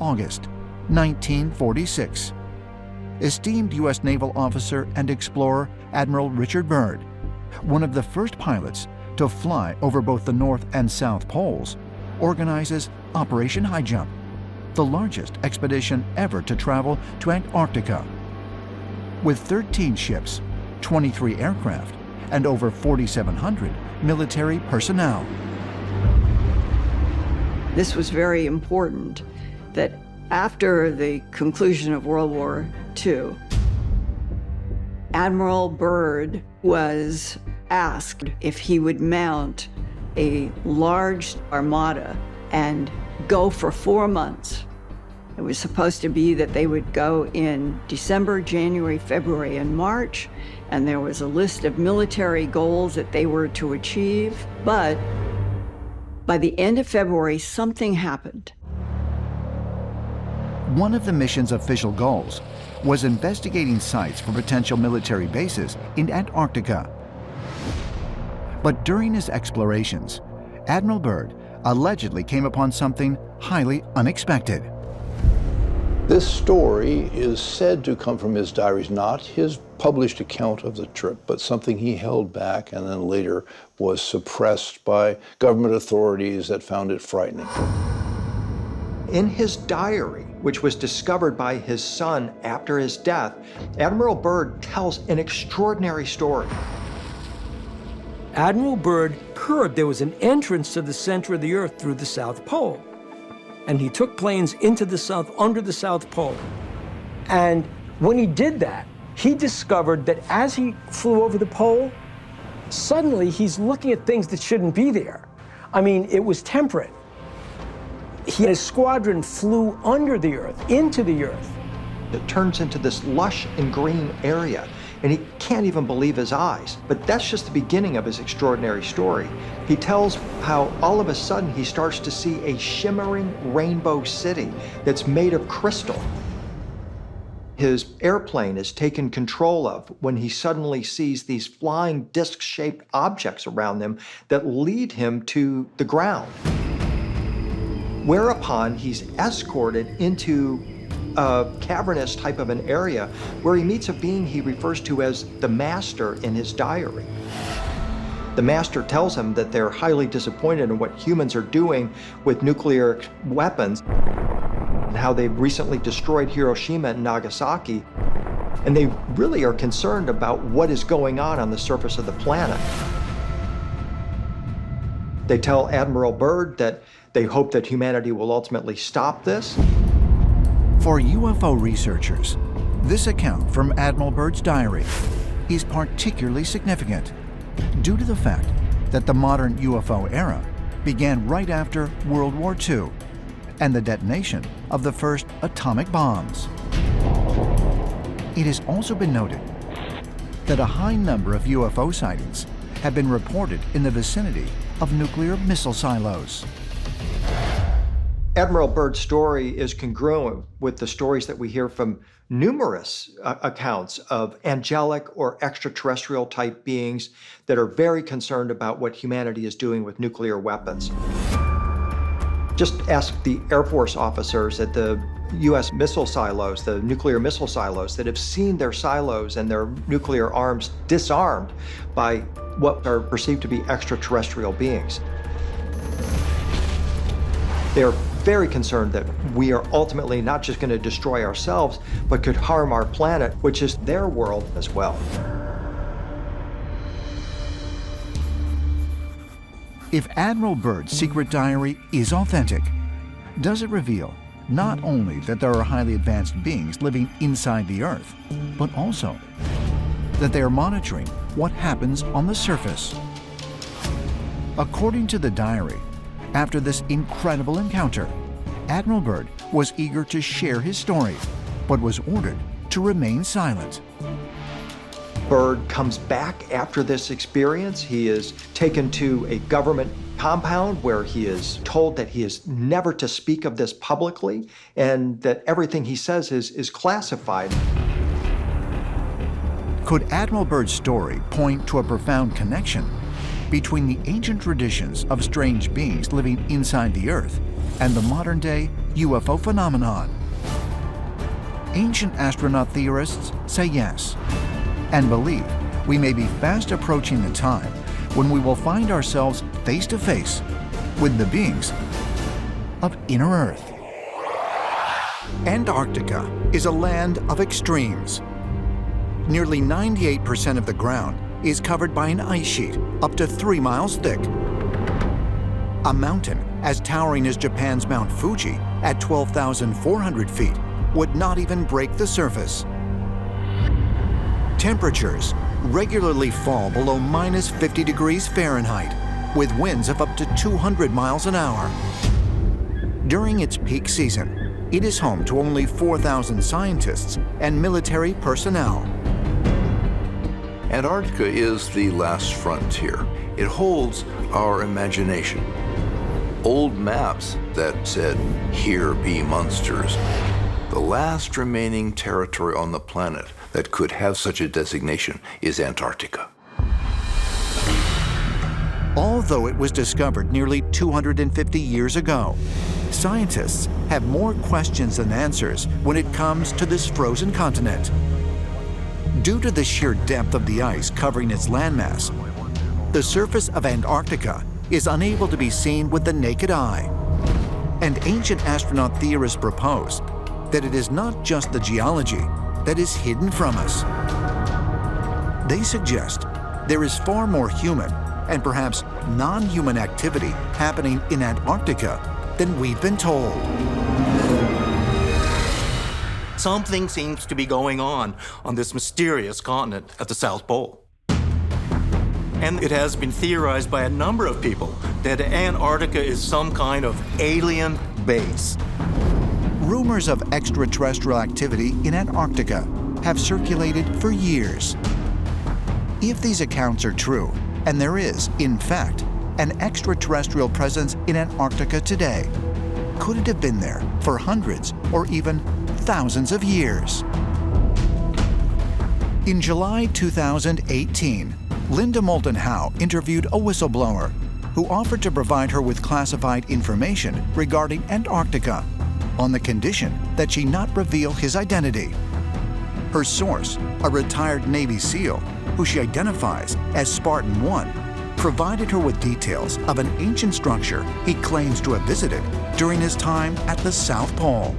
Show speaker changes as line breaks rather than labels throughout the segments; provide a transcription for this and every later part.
August 1946. Esteemed U.S. naval officer and explorer Admiral Richard Byrd, one of the first pilots to fly over both the North and South Poles, organizes Operation High Jump, the largest expedition ever to travel to Antarctica. With 13 ships, 23 aircraft, and over 4,700 military personnel.
This was very important that after the conclusion of World War II, Admiral Byrd was asked if he would mount a large armada and go for 4 months. It was supposed to be that they would go in December, January, February, and March, and there was a list of military goals that they were to achieve. But by the end of February, something happened.
One of the mission's official goals was investigating sites for potential military bases in Antarctica. But during his explorations, Admiral Byrd allegedly came upon something highly unexpected.
This story is said to come from his diaries, not his published account of the trip, but something he held back and then later was suppressed by government authorities that found it frightening.
In his diary, which was discovered by his son after his death, Admiral Byrd tells an extraordinary story.
Admiral Byrd heard there was an entrance to the center of the Earth through the South Pole. And he took planes into the South, under the South Pole. And when he did that, he discovered that as he flew over the pole, suddenly he's looking at things that shouldn't be there. I mean, it was temperate. His squadron flew under the Earth, into the Earth.
It turns into this lush and green area, and he can't even believe his eyes. But that's just the beginning of his extraordinary story. He tells how all of a sudden he starts to see a shimmering rainbow city that's made of crystal. His airplane is taken control of when he suddenly sees these flying disc-shaped objects around him that lead him to the ground. Whereupon he's escorted into a cavernous type of an area where he meets a being he refers to as the Master in his diary. The Master tells him that they're highly disappointed in what humans are doing with nuclear weapons and how they've recently destroyed Hiroshima and Nagasaki, and they really are concerned about what is going on the surface of the planet. They tell Admiral Byrd that they hope that humanity will ultimately stop this.
For UFO researchers, this account from Admiral Byrd's diary is particularly significant due to the fact that the modern UFO era began right after World War II and the detonation of the first atomic bombs. It has also been noted that a high number of UFO sightings have been reported in the vicinity of nuclear missile silos.
Admiral Byrd's story is congruent with the stories that we hear from numerous accounts of angelic or extraterrestrial type beings that are very concerned about what humanity is doing with nuclear weapons. Just ask the Air Force officers at the U.S. missile silos, the nuclear missile silos, that have seen their silos and their nuclear arms disarmed by what are perceived to be extraterrestrial beings. They're very concerned that we are ultimately not just going to destroy ourselves, but could harm our planet, which is their world as well.
If Admiral Byrd's secret diary is authentic, does it reveal not only that there are highly advanced beings living inside the Earth, but also that they are monitoring what happens on the surface? According to the diary, after this incredible encounter, Admiral Byrd was eager to share his story, but was ordered to remain silent.
Byrd comes back after this experience. He is taken to a government compound where he is told that he is never to speak of this publicly and that everything he says is classified.
Could Admiral Byrd's story point to a profound connection between the ancient traditions of strange beings living inside the Earth and the modern-day UFO phenomenon? Ancient astronaut theorists say yes, and believe we may be fast approaching the time when we will find ourselves face to face with the beings of inner Earth. Antarctica is a land of extremes. Nearly 98% of the ground is covered by an ice sheet up to 3 miles thick. A mountain as towering as Japan's Mount Fuji at 12,400 feet would not even break the surface. Temperatures regularly fall below minus 50 degrees Fahrenheit, with winds of up to 200 miles an hour. During its peak season, it is home to only 4,000 scientists and military personnel.
Antarctica is the last frontier. It holds our imagination. Old maps that said, "Here be monsters." The last remaining territory on the planet that could have such a designation is Antarctica.
Although it was discovered nearly 250 years ago, scientists have more questions than answers when it comes to this frozen continent. Due to the sheer depth of the ice covering its landmass, the surface of Antarctica is unable to be seen with the naked eye. And ancient astronaut theorists propose that it is not just the geology that is hidden from us. They suggest there is far more human and perhaps non-human activity happening in Antarctica than we've been told.
Something seems to be going on this mysterious continent at the South Pole. And it has been theorized by a number of people that Antarctica is some kind of alien base.
Rumors of extraterrestrial activity in Antarctica have circulated for years. If these accounts are true, and there is, in fact, an extraterrestrial presence in Antarctica today, could it have been there for hundreds or even thousands of years? In July 2018, Linda Moulton Howe interviewed a whistleblower who offered to provide her with classified information regarding Antarctica on the condition that she not reveal his identity. Her source, a retired Navy SEAL who she identifies as Spartan 1, provided her with details of an ancient structure he claims to have visited during his time at the South Pole.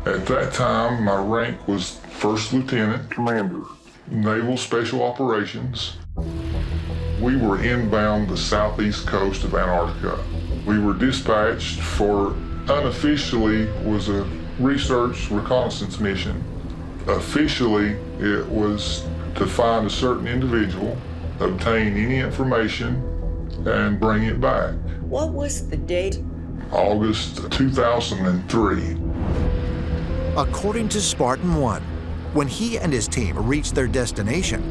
At that time, my rank was First Lieutenant Commander, Naval Special Operations. We were inbound the southeast coast of Antarctica. We were dispatched for, unofficially, was a research reconnaissance mission. Officially, it was to find a certain individual, obtain any information, and bring it back.
What was the date?
August 2003.
According to Spartan 1, when he and his team reached their destination,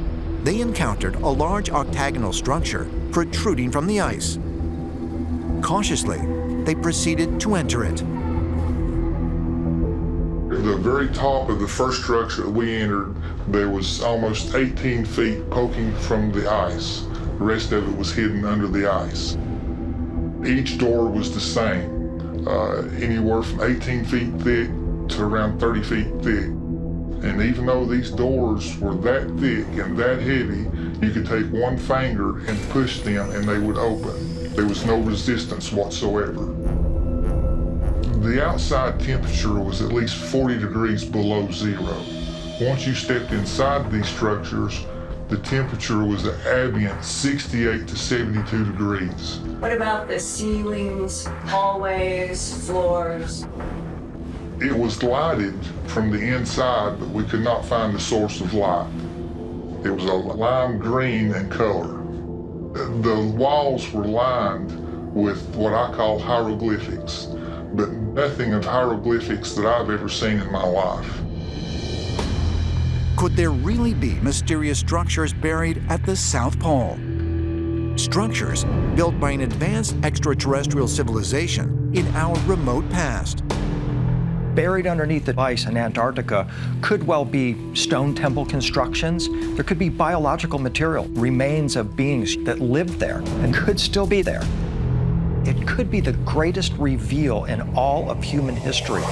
they encountered a large octagonal structure protruding from the ice. Cautiously, they proceeded to enter it.
At the very top of the first structure that we entered, there was almost 18 feet poking from the ice. The rest of it was hidden under the ice. Each door was the same, anywhere from 18 feet thick to around 30 feet thick. And even though these doors were that thick and that heavy, you could take one finger and push them and they would open. There was no resistance whatsoever. The outside temperature was at least 40 degrees below zero. Once you stepped inside these structures, the temperature was an ambient 68 to 72 degrees.
What about the ceilings, hallways, floors?
It was lighted from the inside, but we could not find the source of light. It was a lime green in color. The walls were lined with what I call hieroglyphics, but nothing of hieroglyphics that I've ever seen in my life.
Could there really be mysterious structures buried at the South Pole? Structures built by an advanced extraterrestrial civilization in our remote past.
Buried underneath the ice in Antarctica could well be stone temple constructions. There could be biological material, remains of beings that lived there and could still be there. It could be the greatest reveal in all of human history.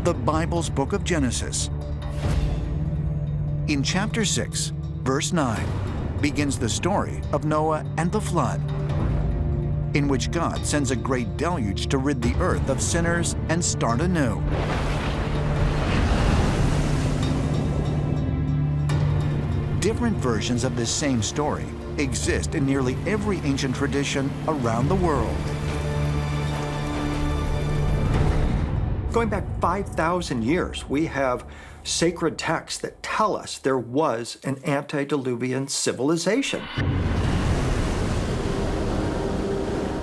The Bible's book of Genesis. In chapter 6, verse 9, begins the story of Noah and the flood, in which God sends a great deluge to rid the earth of sinners and start anew. Different versions of this same story exist in nearly every ancient tradition around the world.
Going back 5,000 years, we have sacred texts that tell us there was an antediluvian civilization.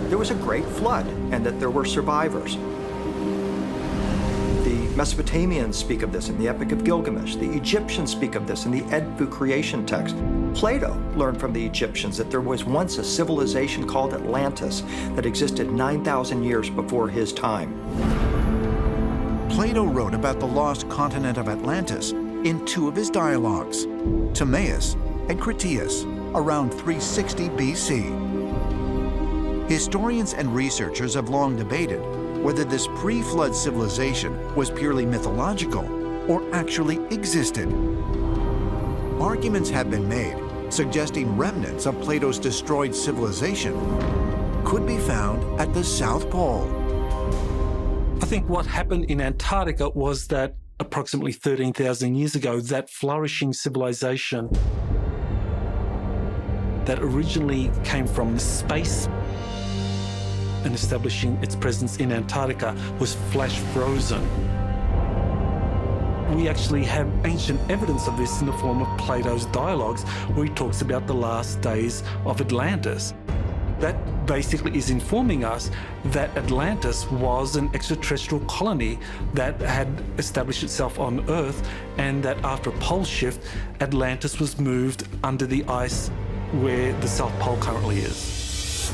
There was a great flood and that there were survivors. The Mesopotamians speak of this in the Epic of Gilgamesh. The Egyptians speak of this in the Edfu creation text. Plato learned from the Egyptians that there was once a civilization called Atlantis that existed 9,000 years before his time.
Plato wrote about the lost continent of Atlantis in 2 of his dialogues, Timaeus and Critias, around 360 BC. Historians and researchers have long debated whether this pre-flood civilization was purely mythological or actually existed. Arguments have been made suggesting remnants of Plato's destroyed civilization could be found at the South Pole.
I think what happened in Antarctica was that approximately 13,000 years ago, that flourishing civilization that originally came from space and establishing its presence in Antarctica was flash frozen. We actually have ancient evidence of this in the form of Plato's dialogues, where he talks about the last days of Atlantis. That basically is informing us that Atlantis was an extraterrestrial colony that had established itself on Earth, and that after a pole shift, Atlantis was moved under the ice where the South Pole currently is.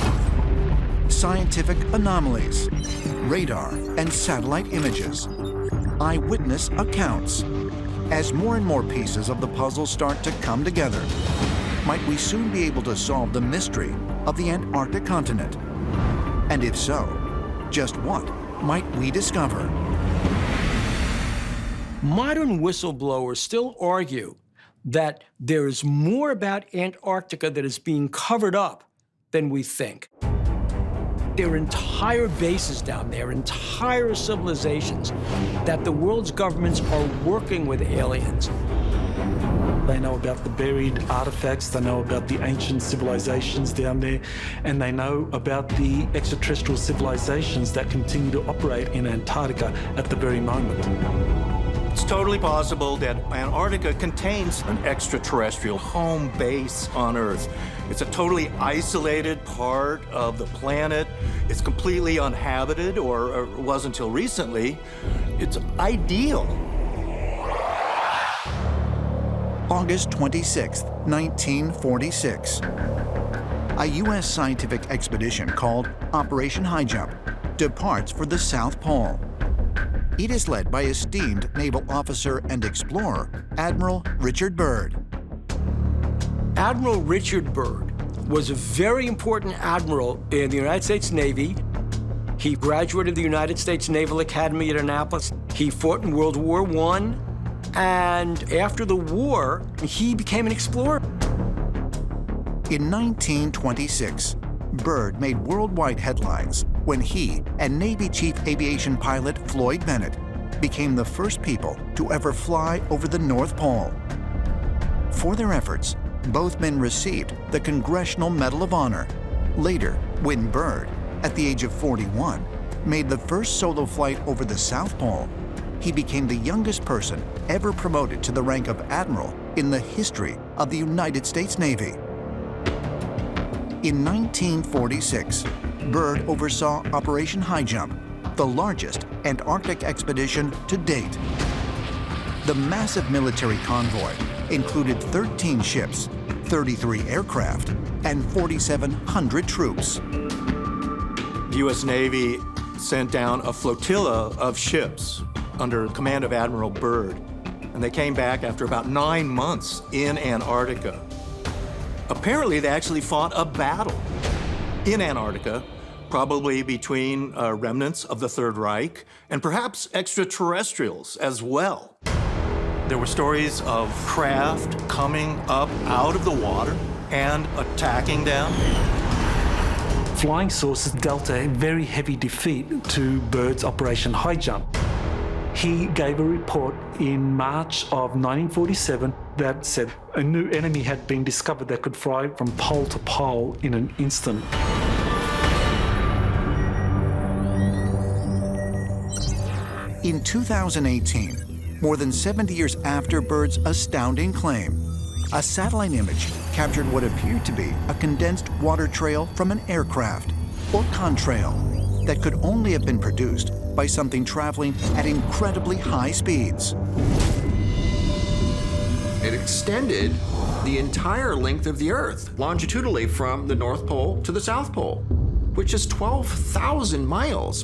Scientific anomalies, radar and satellite images, eyewitness accounts. As more and more pieces of the puzzle start to come together, might we soon be able to solve the mystery of the Antarctic continent? And if so, just what might we discover?
Modern whistleblowers still argue that there is more about Antarctica that is being covered up than we think. There are entire bases down there, entire civilizations, that the world's governments are working with aliens. They know about the buried artifacts, they know about the ancient civilizations down there, and they know about the extraterrestrial civilizations that continue to operate in Antarctica at the very moment.
It's totally possible that Antarctica contains an extraterrestrial home base on Earth. It's a totally isolated part of the planet. It's completely uninhabited, or was until recently. It's ideal.
August 26, 1946. A U.S. scientific expedition called Operation High Jump departs for the South Pole. It is led by esteemed naval officer and explorer, Admiral Richard Byrd.
Admiral Richard Byrd was a very important admiral in the United States Navy. He graduated the United States Naval Academy at Annapolis. He fought in World War I, and after the war, he became an explorer.
In 1926, Byrd made worldwide headlines when he and Navy Chief Aviation Pilot Floyd Bennett became the first people to ever fly over the North Pole. For their efforts, both men received the Congressional Medal of Honor. Later, when Byrd, at the age of 41, made the first solo flight over the South Pole, he became the youngest person ever promoted to the rank of admiral in the history of the United States Navy. In 1946, Byrd oversaw Operation High Jump, the largest Antarctic expedition to date. The massive military convoy included 13 ships, 33 aircraft, and 4,700 troops.
The U.S. Navy sent down a flotilla of ships under command of Admiral Byrd. And and they came back after about 9 months in Antarctica. Apparently, they actually fought a battle in Antarctica, probably between remnants of the Third Reich and perhaps extraterrestrials as well. There were stories of craft coming up out of the water and attacking them.
Flying saucers dealt a very heavy defeat to Byrd's Operation High Jump. He gave a report in March of 1947 that said a new enemy had been discovered that could fly from pole to pole in an instant.
In 2018, more than 70 years after Byrd's astounding claim, a satellite image captured what appeared to be a condensed water trail from an aircraft, or contrail, that could only have been produced by something traveling at incredibly high speeds.
It extended the entire length of the Earth, longitudinally from the North Pole to the South Pole, which is 12,000 miles.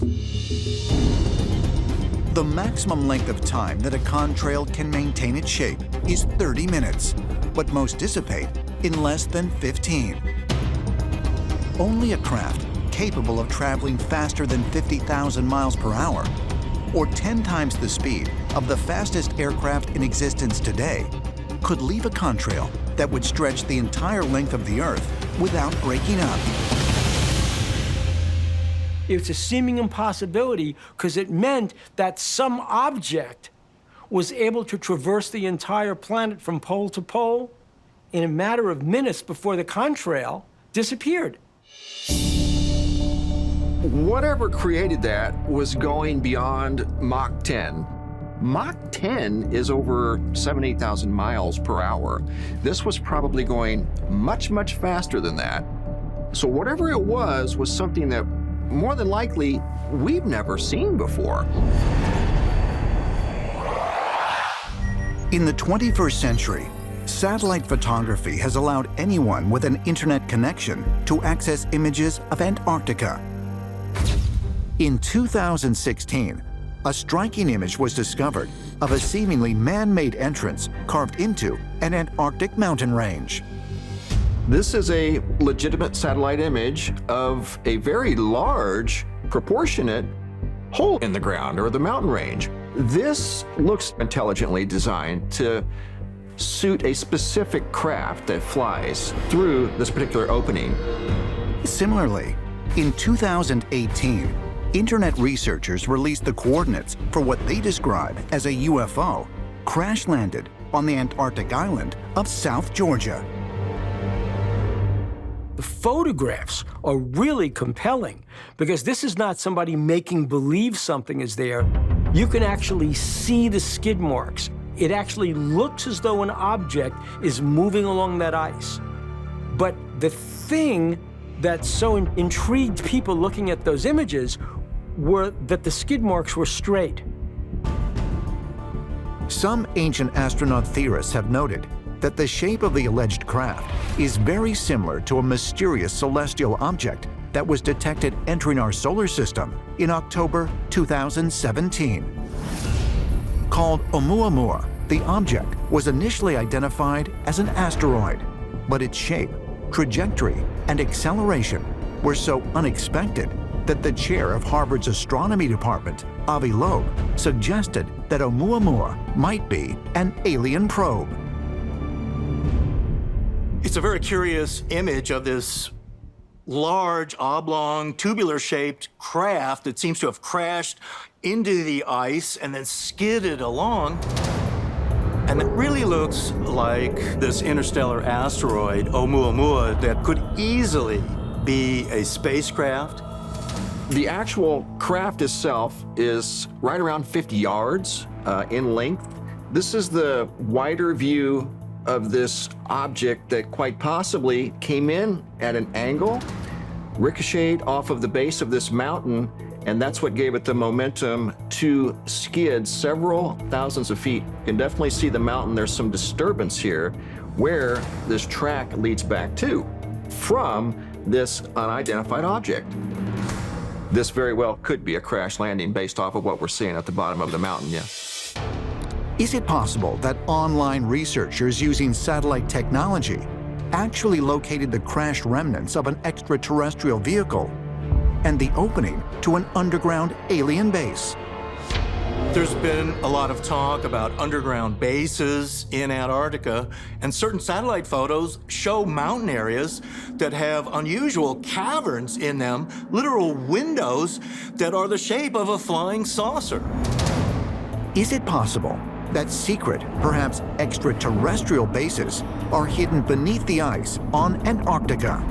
The maximum length of time that a contrail can maintain its shape is 30 minutes, but most dissipate in less than 15. Only a craft capable of traveling faster than 50,000 miles per hour, or 10 times the speed of the fastest aircraft in existence today, could leave a contrail that would stretch the entire length of the Earth without breaking up.
It's a seeming impossibility because it meant that some object was able to traverse the entire planet from pole to pole in a matter of minutes before the contrail disappeared.
Whatever created that was going beyond Mach 10. Mach 10 is over 8,000 miles per hour. This was probably going much, much faster than that. So whatever it was something that more than likely we've never seen before.
In the 21st century, satellite photography has allowed anyone with an internet connection to access images of Antarctica. In 2016, a striking image was discovered of a seemingly man-made entrance carved into an Antarctic mountain range.
This is a legitimate satellite image of a very large, proportionate hole in the ground, or the mountain range. This looks intelligently designed to suit a specific craft that flies through this particular opening.
Similarly, in 2018, internet researchers released the coordinates for what they describe as a UFO crash-landed on the Antarctic island of South Georgia.
The photographs are really compelling because this is not somebody making believe something is there. You can actually see the skid marks. It actually looks as though an object is moving along that ice. But the thing that so intrigued people looking at those images were that the skid marks were straight.
Some ancient astronaut theorists have noted that the shape of the alleged craft is very similar to a mysterious celestial object that was detected entering our solar system in October 2017. Called Oumuamua, the object was initially identified as an asteroid, but its shape, trajectory, and acceleration were so unexpected that the chair of Harvard's astronomy department, Avi Loeb, suggested that Oumuamua might be an alien probe.
It's a very curious image of this large, oblong, tubular-shaped craft that seems to have crashed into the ice and then skidded along. And it really looks like this interstellar asteroid, Oumuamua, that could easily be a spacecraft.
The actual craft itself is right around 50 yards in length. This is the wider view of this object that quite possibly came in at an angle, ricocheted off of the base of this mountain, and that's what gave it the momentum to skid several thousands of feet. You can definitely see the mountain. There's some disturbance here where this track leads back to from this unidentified object. This very well could be a crash landing based off of what we're seeing at the bottom of the mountain, yes.
Is it possible that online researchers using satellite technology actually located the crashed remnants of an extraterrestrial vehicle and the opening to an underground alien base?
There's been a lot of talk about underground bases in Antarctica, and certain satellite photos show mountain areas that have unusual caverns in them, literal windows that are the shape of a flying saucer.
Is it possible that secret, perhaps extraterrestrial bases are hidden beneath the ice on Antarctica?